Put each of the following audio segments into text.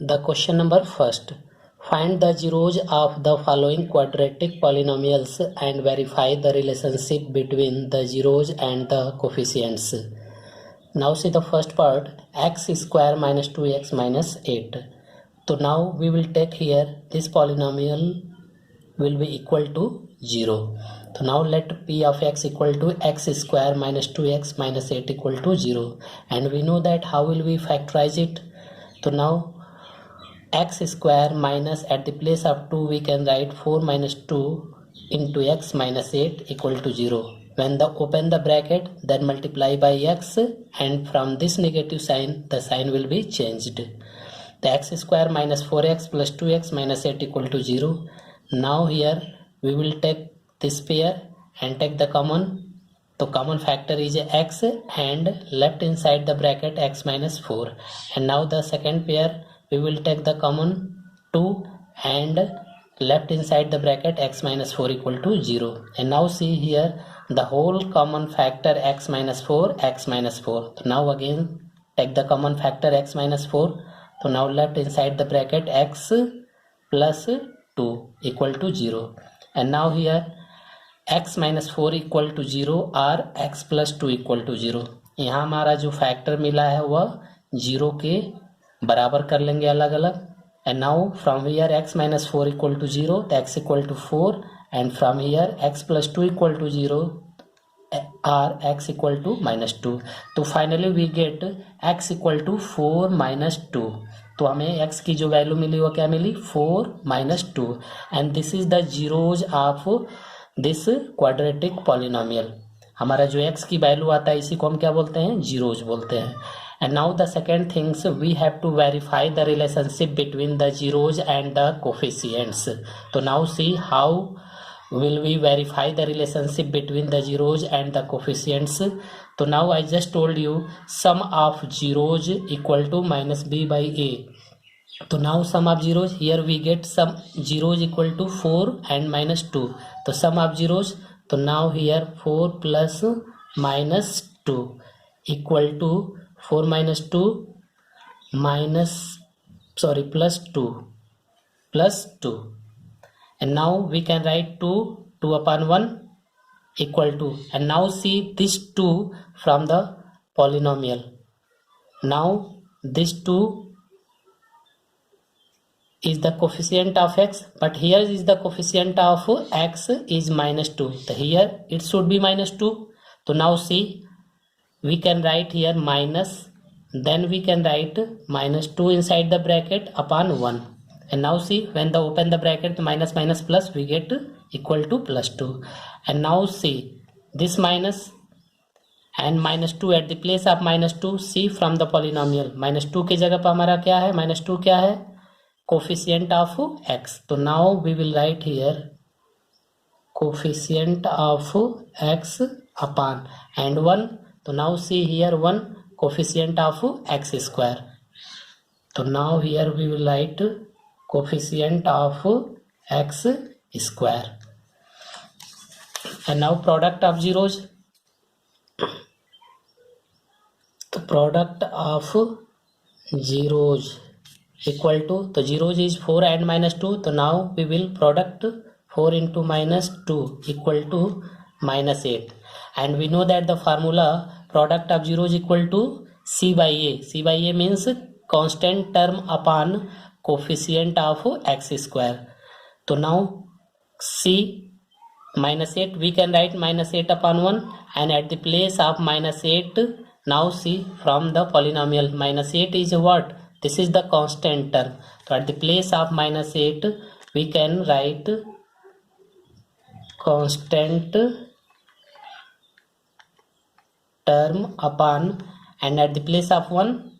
The question number first. Find the zeros of the following quadratic polynomials and verify the relationship between the zeros and the coefficients. Now see the first part, x square minus 2x minus 8. So now we will take here this polynomial will be equal to 0. So now let p of x equal to x square minus 2x minus 8 equal to 0. And we know that how will we factorize it? So now x square minus at the place of 2 we can write 4 minus 2 into x minus 8 equal to 0. When the open the bracket, then multiply by x, and from this negative sign the sign will be changed. The x square minus 4x plus 2x minus 8 equal to 0. Now here we will take this pair and take the common. The common factor is x and left inside the bracket x minus 4. And now the second pair we will take the common 2 and left inside the bracket x minus 4 equal to 0. And now see here the whole common factor x minus 4, x minus 4. So now again take the common factor x minus 4. So now left inside the bracket x plus 2 equal to 0. And now here x minus 4 equal to 0 और x plus 2 equal to 0. यहाँ हमारा जो factor मिला है वह 0 के बराबर कर लेंगे अलग अलग. And now from here x minus 4 equal to 0, the x equal to 4, and from here x plus 2 equal to 0 or x equal to minus 2. तो finally we get x equal to 4 minus 2. तो हमें x की जो value मिली वो क्या मिली 4 minus 2. And this is the zeros of this quadratic polynomial. हमारा जो x की वैल्यू आता है इसी को हम क्या बोलते हैं zeros बोलते हैं. And now the second things we have to verify the relationship between the zeros and the coefficients. So now see how will we verify the relationship between the zeros and the coefficients. So now I just told you sum of zeros equal to minus b by a. So now sum of zeros, here we get sum zeros equal to 4 and minus 2. So sum of zeros, so now here 4 plus minus 2 equal to 4 minus 2 plus 2. And now we can write 2 upon 1 equal to. And now see this 2 from the polynomial. Now this 2 is the coefficient of x, but here is the coefficient of x is minus 2. So here it should be minus 2. So now see we can write here minus, then we can write minus 2 inside the bracket upon 1. And now see when the open the bracket minus minus plus we get equal to plus 2. And now see this minus and minus 2 at the place of minus 2, see from the polynomial minus 2 की जगह पर हमारा क्या है minus 2 क्या है coefficient of x. So now we will write here coefficient of x upon and 1. So now see here 1 coefficient of x square. So now here we will write coefficient of x square. And now product of zeros. The product of zeros equal to, the zeros is 4 and minus 2. So now we will product 4 into minus 2 equal to minus 8. And we know that the formula product of zeros equal to c by a. C by a means constant term upon coefficient of x square. So now c minus 8 we can write minus 8 upon 1, and at the place of minus 8 now see from the polynomial minus 8 is what? This is the constant term. So at the place of minus 8 we can write constant term upon, and at the place of 1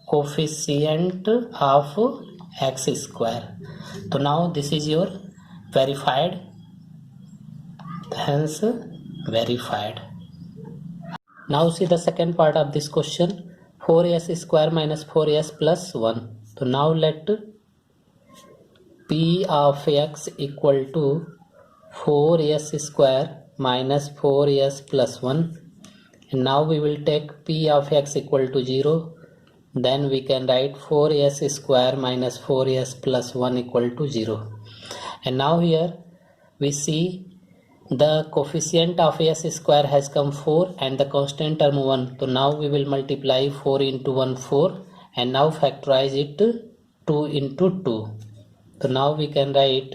coefficient of x square. So now this is your verified, hence verified. Now see the second part of this question, 4s square minus 4s plus 1. So now let p of x equal to 4s square minus 4s plus 1. And now we will take p of x equal to 0. then we can write 4s square minus 4s plus 1 equal to 0. And now here we see the coefficient of s square has come 4 and the constant term 1. So now we will multiply 4 into 1 4 and now factorize it 2 into 2. So now we can write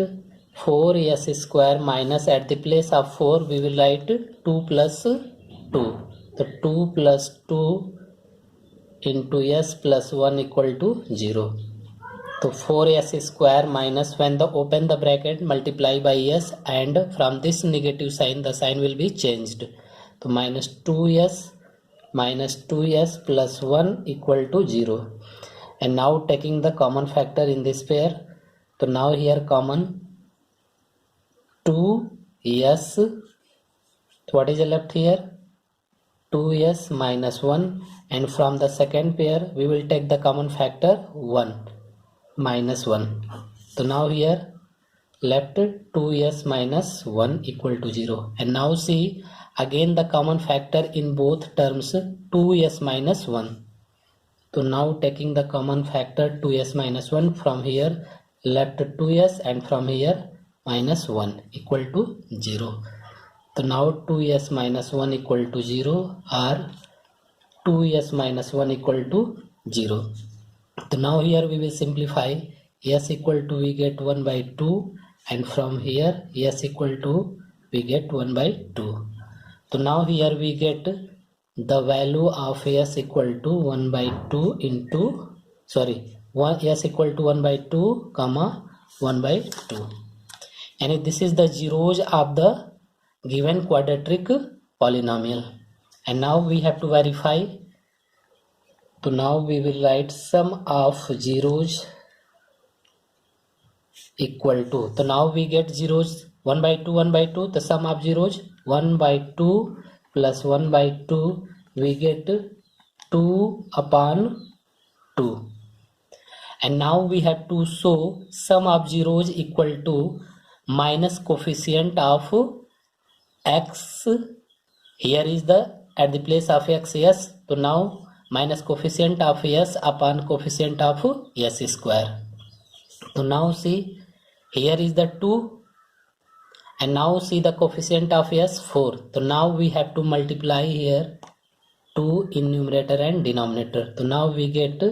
4s square minus, at the place of 4 we will write 2 plus 2. So 2 plus 2 into s plus 1 equal to 0. So 4s square minus, when the open the bracket, multiply by s, and from this negative sign the sign will be changed. So minus 2s plus 1 equal to 0. And now taking the common factor in this pair, so now here common 2s. So what is left here? 2s minus 1, and from the second pair we will take the common factor 1 minus 1. So now here left 2s minus 1 equal to 0. And now see again the common factor in both terms, 2s minus 1. So now taking the common factor 2s minus 1, from here left 2s and from here minus 1 equal to 0. So now 2s minus 1 equal to 0 or 2s minus 1 equal to 0. So now here we will simplify. S equal to we get 1 by 2, and from here S equal to we get 1 by 2. So now here we get the value of S equal to 1 by 2 into, S equal to 1 by 2 comma 1 by 2. And this is the zeros of the given quadratic polynomial. And now we have to verify. So now we will write sum of zeros equal to, so now we get zeros 1 by 2 1 by 2, the sum of zeros 1 by 2 plus 1 by 2, we get 2 upon 2. And now we have to show sum of zeros equal to minus coefficient of x. Here is the, at the place of x, s. So now minus coefficient of s upon coefficient of s square. So now see, here is the 2, and now see the coefficient of s 4. So now we have to multiply here 2 in numerator and denominator. So now we get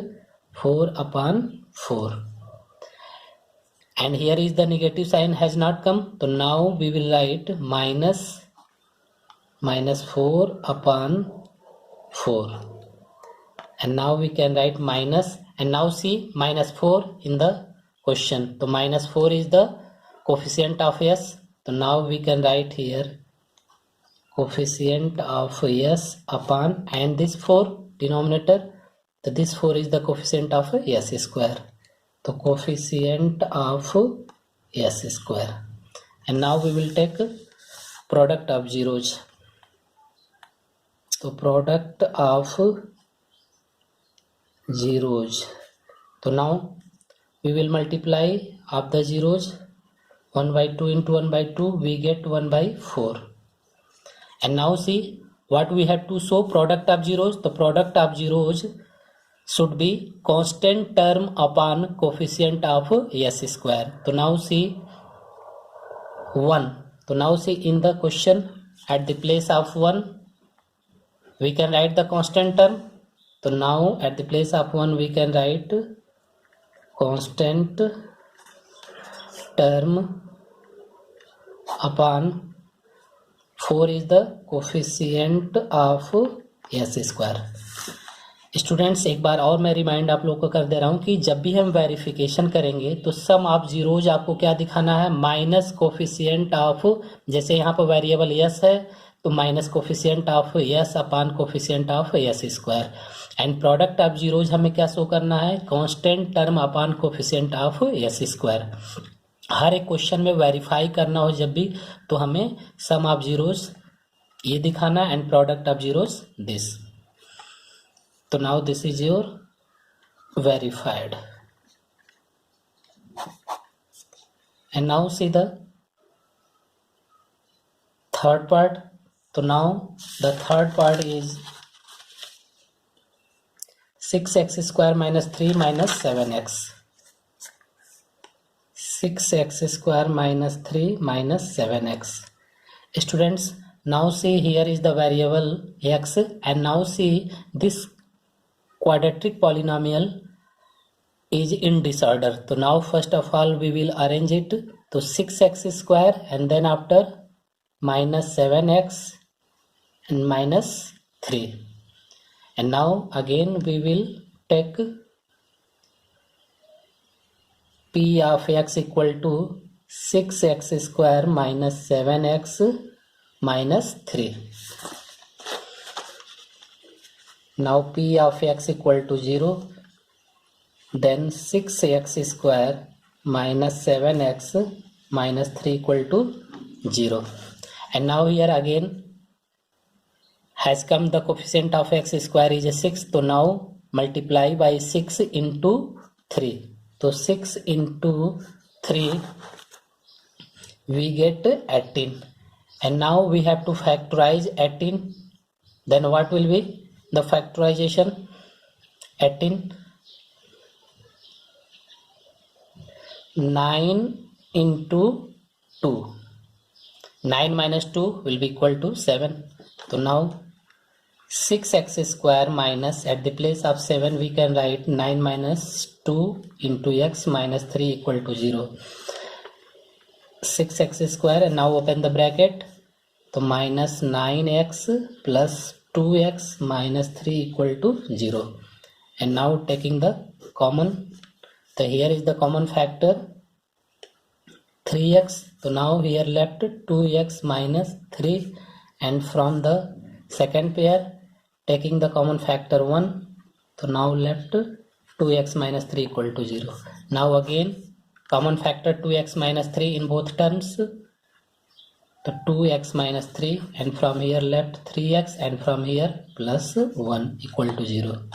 4 upon 4. And here is the negative sign has not come. So now we will write minus 4 upon 4. And now we can write minus, and now see minus 4 in the question. So minus 4 is the coefficient of s. So now we can write here coefficient of s upon, and this 4 denominator. So this 4 is the coefficient of s square. So coefficient of s square. And now we will take product of zeros. So product of zeros. So now we will multiply of the zeros 1 by 2 into 1 by 2, we get 1 by 4. And now see what we have to show product of zeros. The product of zeros should be constant term upon coefficient of s square. So now see 1. So now see in the question at the place of 1 we can write the constant term. So now at the place of 1 we can write constant term upon 4 is the coefficient of s square. Students एक बार और मैं remind आप लोगों को कर दे रहा हूं कि जब भी हम वेरिफिकेशन करेंगे तो सम ऑफ जीरोज आपको क्या दिखाना है, माइनस कोफिशिएंट ऑफ, जैसे यहाँ पर वेरिएबल यस है तो minus coefficient of S upon coefficient of S square. And product of zeros हमें क्या शो करना है, constant term upon coefficient of S square. हर एक क्वेश्चन में वेरीफाई करना हो जब भी तो हमें सम ऑफ जीरोज ये दिखाना and product of zeros this. So now this is your verified. And now see the third part. So now the third part is 6x square minus 3 minus 7x. 6x square minus 3 minus 7x. Students, now see here is the variable x, and now see this quadratic polynomial is in disorder. So now first of all we will arrange it to 6x square, and then after minus 7x and minus 3. And now again we will take p of x equal to 6x square minus 7x minus 3. Now p of x equal to 0, then 6x square minus 7x minus 3 equal to 0. And now here again has come the coefficient of x square is 6. So now multiply by 6 into 3. So 6 into 3 we get 18. And now we have to factorize 18. Then what will be the factorization? 18. 9 into 2. 9 minus 2 will be equal to 7. So now 6x square minus, at the place of 7 we can write 9 minus 2 into x minus 3 equal to 0. 6x square, and now open the bracket. So minus 9x plus 2x minus 3 equal to 0. And now taking the common, so here is the common factor 3x. So now here left 2x minus 3, and from the second pair taking the common factor 1. So now left 2x minus 3 equal to 0. Now again common factor 2x minus 3 in both terms. So 2x minus 3, and from here left 3x, and from here plus 1 equal to 0.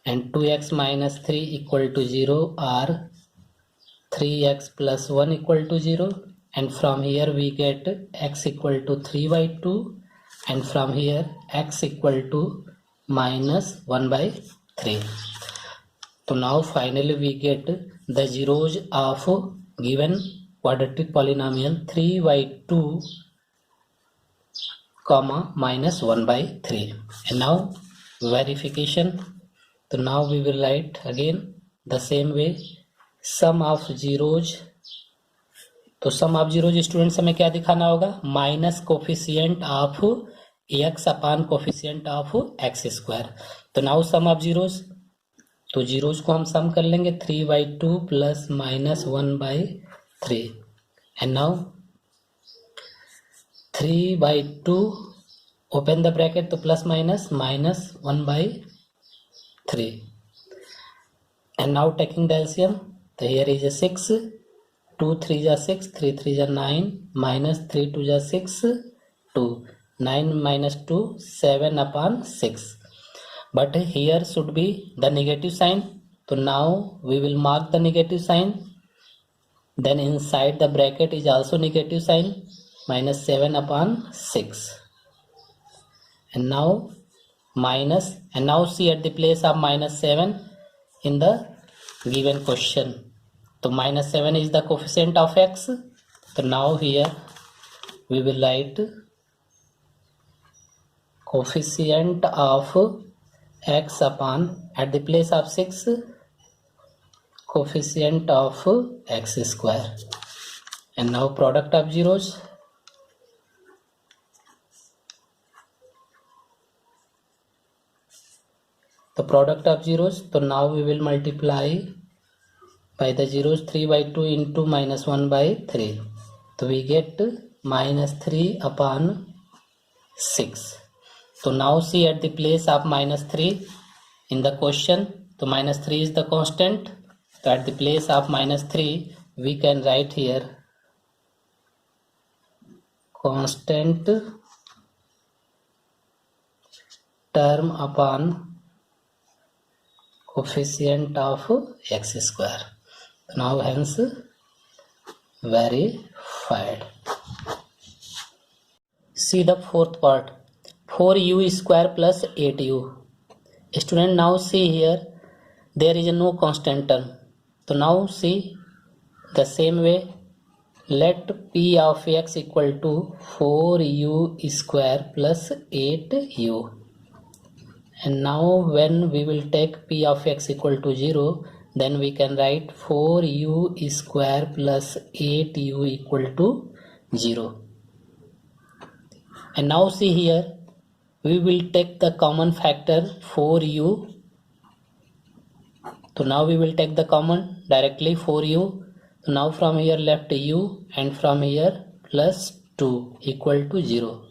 And 2x minus 3 equal to 0 are 3x plus 1 equal to 0. And from here we get x equal to 3 by 2. And from here x equal to minus 1 by 3. So now finally we get the zeros of given quadratic polynomial 3 by 2 comma minus 1 by 3. And now verification. So now we will write again the same way sum of zeros. तो सम of zeros students हमें क्या दिखाना होगा? Minus coefficient of X upon coefficient of X square. तो now sum of zeros, तो zeros को हम sum कर लेंगे 3 by 2 plus minus 1 by 3. And now 3 by 2 open the bracket, तो plus minus 1 by 3. And now taking the LCM, तो here is a 6, 2 3 जा 6, 3 3 जा 9, minus 3 2 जा 6, 2, 9 minus 2, 7 upon 6. But here should be the negative sign. So now we will mark the negative sign. Then inside the bracket is also negative sign, minus 7 upon 6. And now minus, and now see at the place of minus 7 in the given question. So minus 7 is the coefficient of x. So now here we will write coefficient of x upon, at the place of 6, coefficient of x square. And now product of zeros. The product of zeros. So now we will multiply by the zeros 3 by 2 into minus 1 by 3. So we get minus 3 upon 6. So now see at the place of minus 3 in the question. So minus 3 is the constant. So at the place of minus 3 we can write here constant term upon coefficient of x square. Now hence verified. See the fourth part. 4u square plus 8u. Student, now see here, there is no constant term. So now see the same way, let P of x equal to 4u square plus 8u. And now when we will take P of x equal to 0, then we can write 4u square plus 8u equal to 0. And now see here, we will take the common factor 4u. So now we will take the common directly 4u. So now from here left u, and from here plus 2 equal to 0.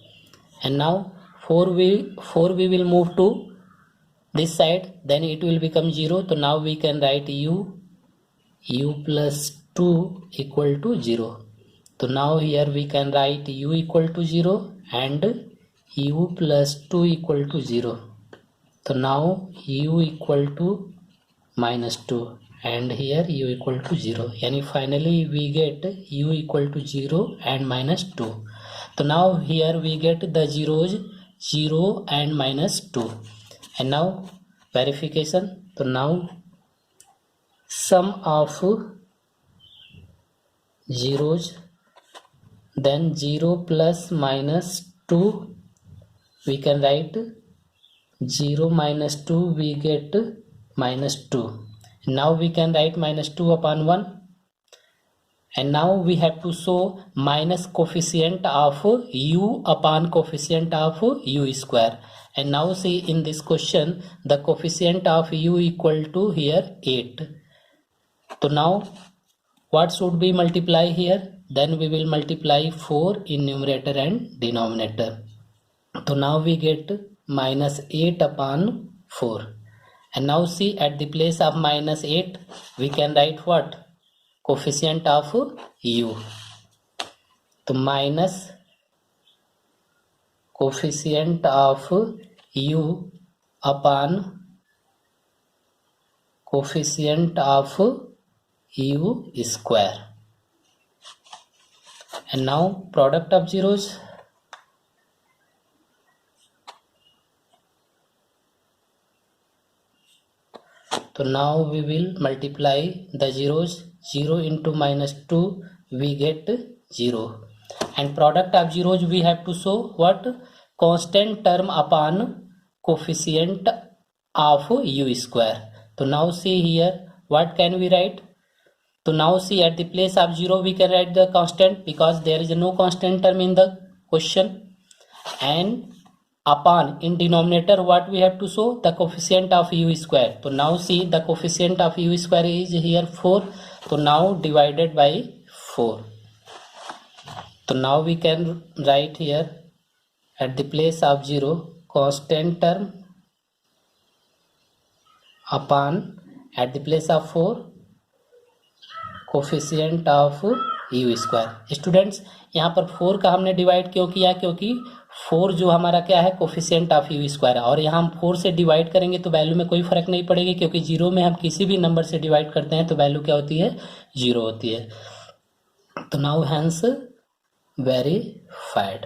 And now 4 we will move to this side, then it will become 0. So now we can write u plus 2 equal to 0. So now here we can write u equal to 0 and u plus 2 equal to 0. So now u equal to minus 2 and here u equal to 0. Yani finally we get u equal to 0 and minus 2. So now here we get the zeros 0 and minus 2. And now verification. So now sum of zeros, then 0 plus minus 2, we can write 0 minus 2, we get minus 2. Now we can write minus 2 upon 1. And now we have to show minus coefficient of u upon coefficient of u square. And now see in this question, the coefficient of u equal to here 8. So now what should we multiply here? Then we will multiply 4 in numerator and denominator. So now we get minus 8 upon 4. And now see, at the place of minus 8, we can write what? Coefficient of u. So minus coefficient of u upon coefficient of u square. And now product of zeros. So now we will multiply the zeros. 0 into minus 2, we get 0. And product of zeros we have to show what? Constant term upon coefficient of u square. So now see here, what can we write? So now see, at the place of 0 we can write the constant because there is no constant term in the question. And upon, in denominator, what we have to show? The coefficient of u square. So now see, the coefficient of u square is here 4. So now divided by 4. So now we can write here at the place of 0 constant term upon, at the place of 4 coefficient of you square. Students, यहाँ पर 4 का हमने divide क्यों किया? क्योंकि 4 जो हमारा क्या है? कोफिशिएंट ऑफ यू स्क्वायर है. और यहाँ हम 4 से डिवाइड करेंगे तो वैल्यू में कोई फर्क नहीं पड़ेगी, क्योंकि 0 में हम किसी भी नंबर से डिवाइड करते हैं तो वैल्यू क्या होती है? 0 होती है. तो now hence verified.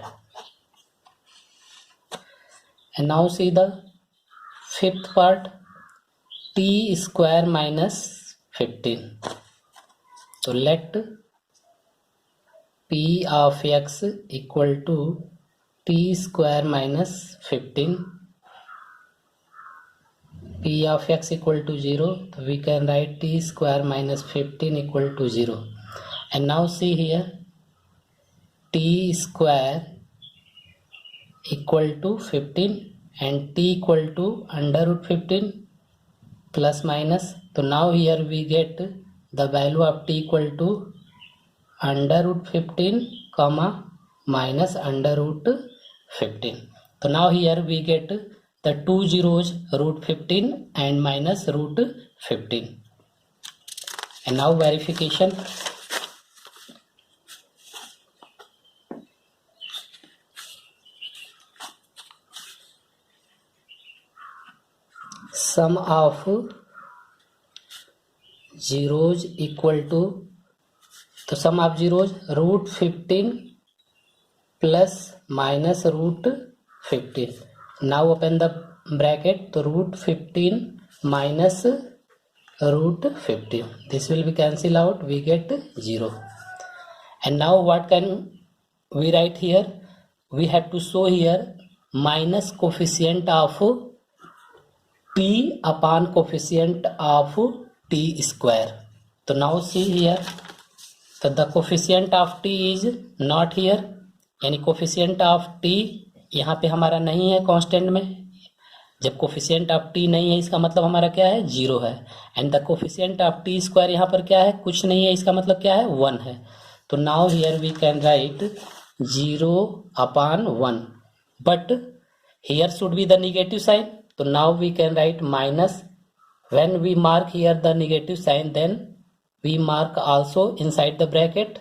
And now see the fifth part, T square minus 15. So let p of x equal to t square minus 15. p of x equal to 0. So we can write t square minus 15 equal to 0. And now see here, t square equal to 15 and t equal to under root 15 plus minus. So now here we get the value of t equal to under root 15 comma minus under root 15. So now here we get the two zeros, root 15 and minus root 15. And now verification. Sum of zeros equal to, तो sum of zeros root 15 plus minus root 15. Now open the bracket, तो root 15 minus root 15. This will be cancel out, we get 0. And now what can we write here? We have to show here minus coefficient of t upon coefficient of t square. So now see here, so the coefficient of t is not here, यानी coefficient of t यहाँ पे हमारा नहीं है constant में. जब coefficient of T नहीं है इसका मतलब हमारा क्या है, 0 है. And the coefficient of T square यहाँ पर क्या है, कुछ नहीं है, इसका मतलब क्या है, 1 है. तो now here we can write 0 upon 1, but here should be the negative sign. तो now we can write minus. When we mark here the negative sign, then we mark also inside the bracket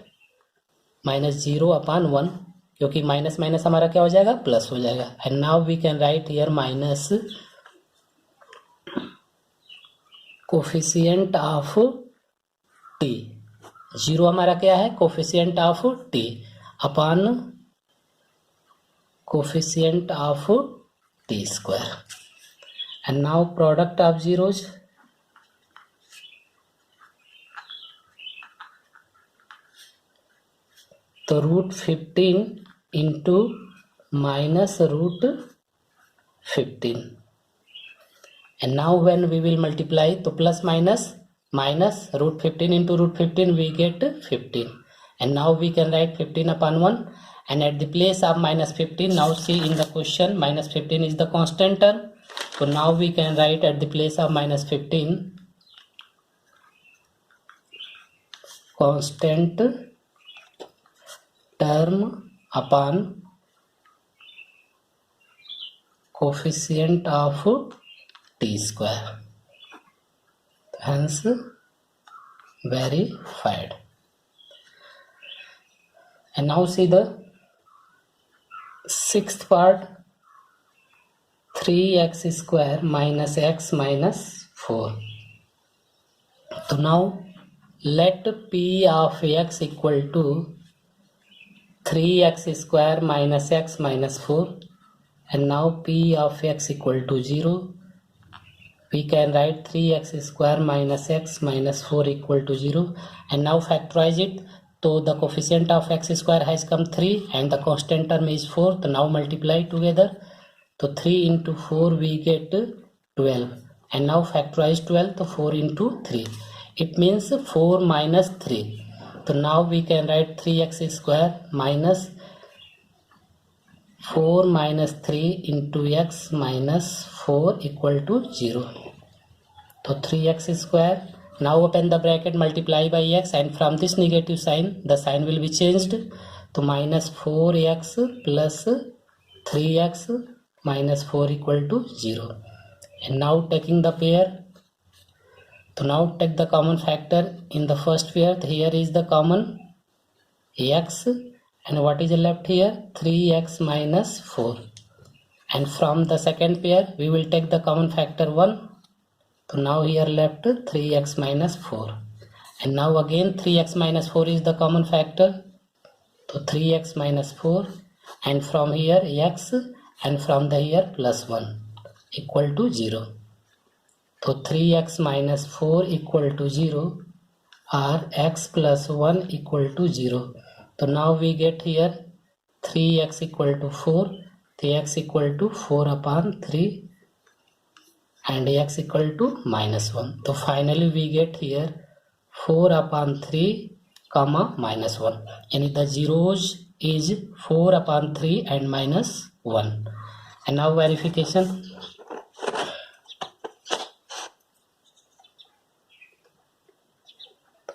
minus 0 upon 1, क्योंकि minus minus हमारा क्या हो जाएगा, plus हो जाएगा. And now we can write here minus coefficient of T. 0 हमारा क्या है, coefficient of T upon coefficient of T square. And now product of zeros. तो root 15 into minus root 15. And now when we will multiply, तो plus minus minus root 15 into root 15 we get 15. And now we can write 15 upon 1. And at the place of minus 15, now see in the question minus 15 is the constant term. So now we can write at the place of minus 15 constant term upon coefficient of t square. Hence verified. And now see the sixth part. 3x square minus x minus 4. So now let p of x equal to 3x square minus x minus 4. And now p of x equal to 0. We can write 3x square minus x minus 4 equal to 0. And now factorize it. So the coefficient of x square has come 3 and the constant term is 4. So now multiply together. तो 3 into 4 we get 12. And now factorize 12, तो 4 into 3. It means 4 minus 3. So now we can write 3x square minus 4 minus 3 into x minus 4 equal to 0. So 3x square. Now open the bracket, multiply by x, and from this negative sign the sign will be changed to minus 4x plus 3x minus 4 equal to 0. And now taking the pair, so now take the common factor in the first pair. Here is the common x, and what is left here, 3x minus 4. And from the second pair we will take the common factor 1. So now here left 3x minus 4. And now again 3x minus 4 is the common factor, so 3x minus 4. And from here x, and from the here plus 1 equal to 0. So 3x minus 4 equal to 0 or x plus 1 equal to 0. So now we get here 3x equal to 4, the x equal to 4 upon 3 and x equal to minus 1. So finally we get here 4 upon 3 comma minus 1. And the zeros is 4 upon 3 and minus 1. And now verification.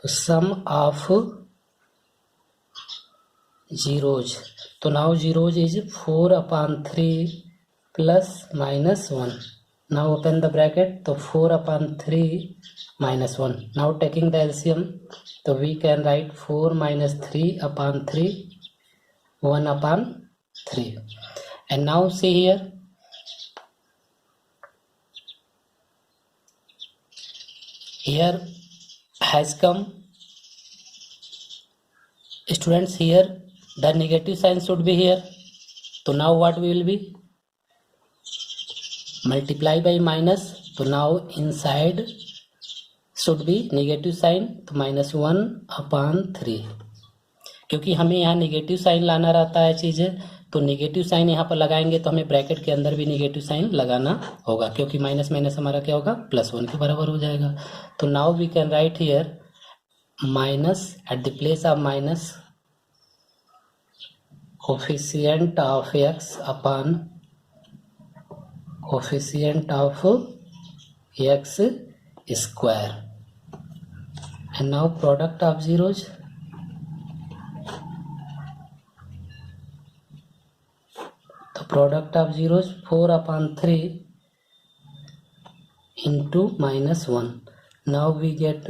So sum of zeros. So now zeros is 4 upon 3 plus minus 1. Now open the bracket. So 4 upon 3 minus 1. Now taking the LCM, so we can write 4 minus 3 upon 3, 1 upon 3. And now see here, here has come, students, here the negative sign should be here. So now what will be, multiply by minus, तो now inside should be negative sign, तो -1/3, क्योंकि हमें यहाँ negative sign लाना रहता है चीज़ें, तो नेगेटिव साइन यहाँ पर लगाएंगे तो हमें ब्रैकेट के अंदर भी नेगेटिव साइन लगाना होगा, क्योंकि माइनस माइनस हमारा क्या होगा, +1 के बराबर हो जाएगा। तो now we can write here minus at the place of minus coefficient of x upon coefficient of x square, and now product of zeros, तो product of zeros 4/3 into -1, now we get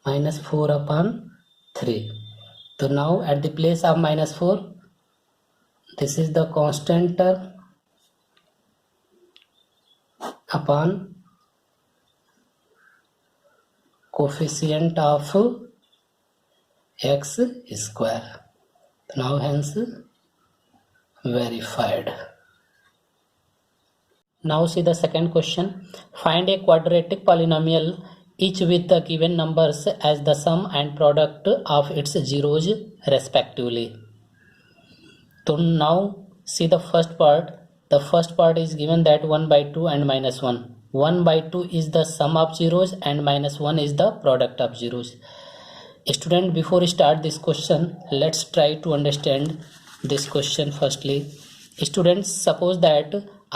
-4/3. So now at the place of -4, this is the constant term upon coefficient of x square. Now hence verified. Now see the second question. Find a quadratic polynomial each with the given numbers as the sum and product of its zeros respectively. So now see the first part. The first part is given that 1/2 and -1. 1/2 is the sum of zeros and -1 is the product of zeros. Student, before start this question, let's try to understand this question firstly. Students, suppose that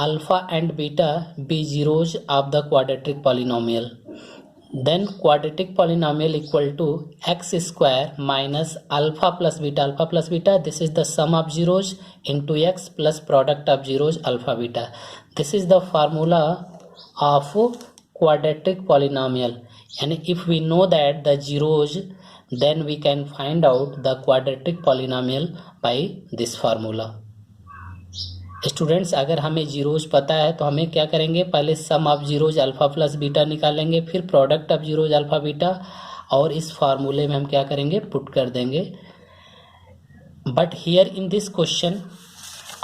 alpha and beta be zeros of the quadratic polynomial. Then quadratic polynomial equal to x square minus alpha plus beta. Alpha plus beta, this is the sum of zeros into x plus product of zeros alpha beta. This is the formula of quadratic polynomial. And if we know that the zeros, then we can find out the quadratic polynomial by this formula. Students, अगर हमें zeros पता है तो हमें क्या करेंगे, पहले sum of zeros alpha plus beta निकालेंगे, फिर product of zeros alpha beta, और इस फार्मूले में हम क्या करेंगे, पुट कर देंगे. But here in this question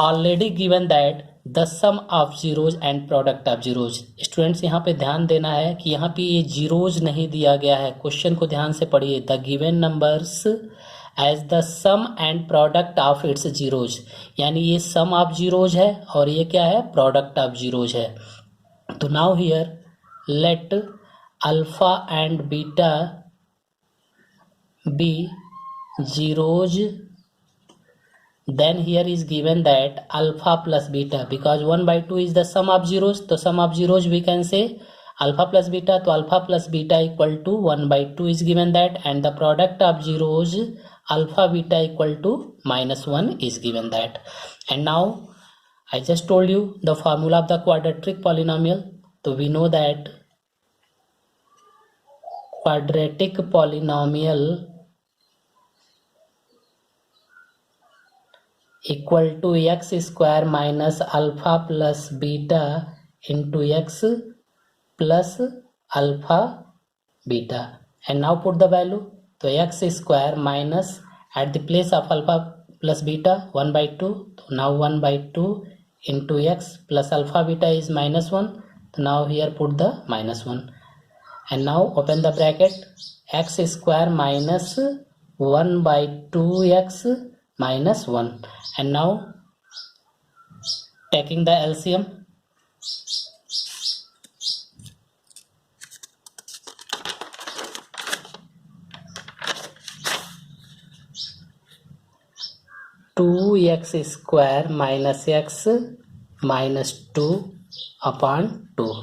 already given that the sum of zeros and product of zeros. Students, यहाँ पे ध्यान देना है कि यहाँ पे ये जीरोज नहीं दिया गया है. क्वेश्चन को ध्यान से पढ़िए. The given numbers as the sum and product of its zeros, यानी ये सम ऑफ जीरोज है और ये क्या है, प्रोडक्ट ऑफ जीरोज है. तो now here let alpha and beta be zeros, then here is given that alpha plus beta, because 1/2 is the sum of zeros, तो sum of zeros we can say alpha plus beta, तो alpha plus beta equal to 1/2 is given that, and the product of zeros alpha beta equal to -1 is given that. And now I just told you the formula of the quadratic polynomial. So we know that quadratic polynomial equal to x square minus alpha plus beta into x plus alpha beta. And now put the value. So x square minus at the place of alpha plus beta 1/2. So now 1/2 into x plus alpha beta is -1. So now here put the -1. And now open the bracket. X square minus 1/2x minus 1. And now taking the LCM, two x square minus x minus 2 upon 2.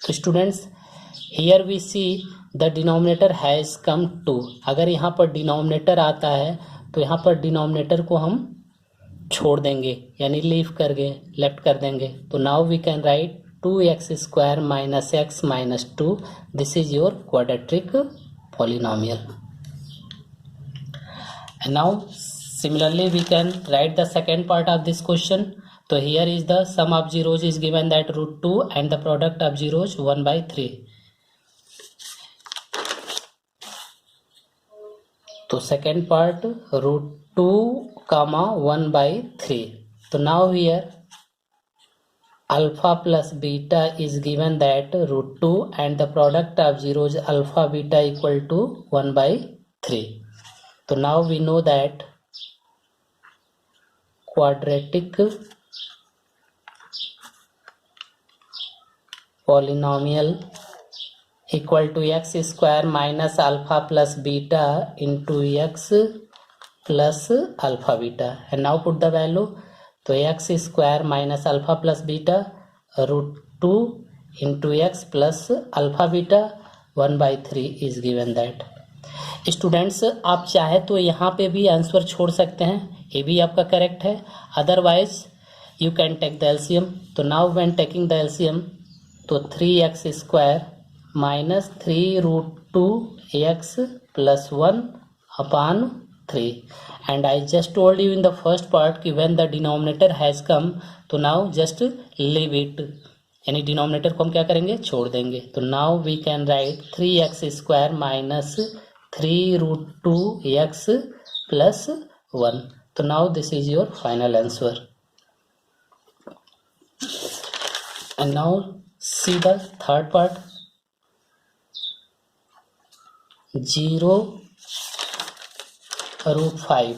So students, here we see the denominator has come 2. अगर यहाँ पर denominator आता है तो यहाँ पर denominator को हम छोड़ देंगे, यानी लीव करके लेफ्ट कर देंगे. तो now we can write 2x square minus x minus 2. This is your quadratic polynomial. And now similarly we can write the second part of this question. तो here is the sum of zeros is given that √2 and the product of zeros 1/3. तो second part √2, 1/3. तो now here alpha plus beta is given that root 2 and the product of zeros alpha beta equal to 1 by 3. So now we know that quadratic polynomial equal to x square minus alpha plus beta into x plus alpha beta, and now put the value. So x square minus alpha plus beta root 2 into x plus alpha beta 1 by 3 is given that. Students आप चाहे तो यहाँ पे भी answer छोड़ सकते हैं, ये भी आपका करेक्ट है, otherwise you can take the LCM. तो now when taking the LCM तो 3x square minus 3 root 2x plus 1 upon 3. And I just told you in the first part कि when the denominator has come तो now just leave it, यानी denominator को हम क्या करेंगे, छोड़ देंगे. तो now we can write 3x square minus 3 root 2x plus 1. तो now this is your final answer. And now see the third part. 0 root 5,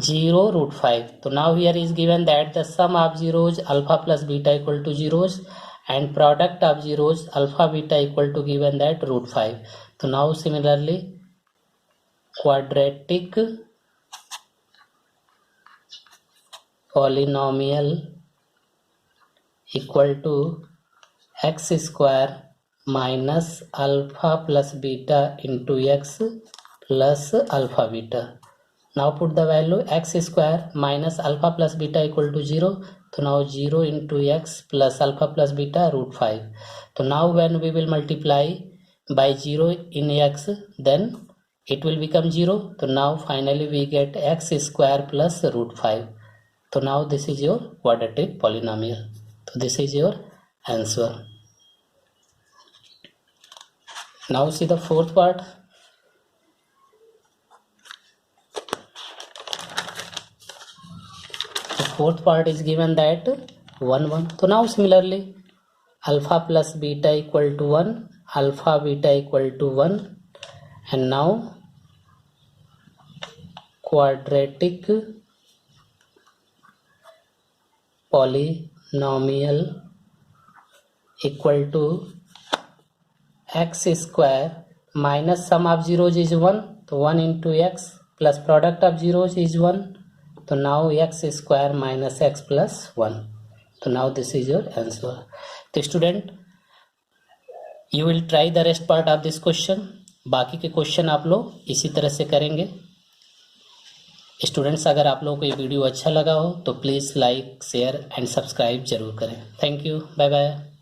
0 root 5. So now here is given that the sum of zeros alpha plus beta equal to zeros and product of zeros alpha beta equal to given that root 5. So now similarly quadratic polynomial equal to x square minus alpha plus beta into x plus alpha beta. Now put the value x square minus alpha plus beta equal to 0. So now 0 into x plus alpha plus beta root 5. So now when we will multiply by 0 in x then it will become 0. So now finally we get x square plus root 5. So now this is your quadratic polynomial. So this is your answer. Now see the fourth part. Fourth part is given that 1 1. So now similarly alpha plus beta equal to 1, alpha beta equal to 1, and now quadratic polynomial equal to x square minus sum of zeros is 1. So 1 into x plus product of zeros is 1. So now x square minus x plus 1. So now this is your answer. तो student you will try the rest part of this question. बाकी के question आप लोग इसी तरह से करेंगे. Students अगर आप लोगों को ये वीडियो अच्छा लगा हो तो please like share and subscribe जरूर करें. Thank you. Bye bye.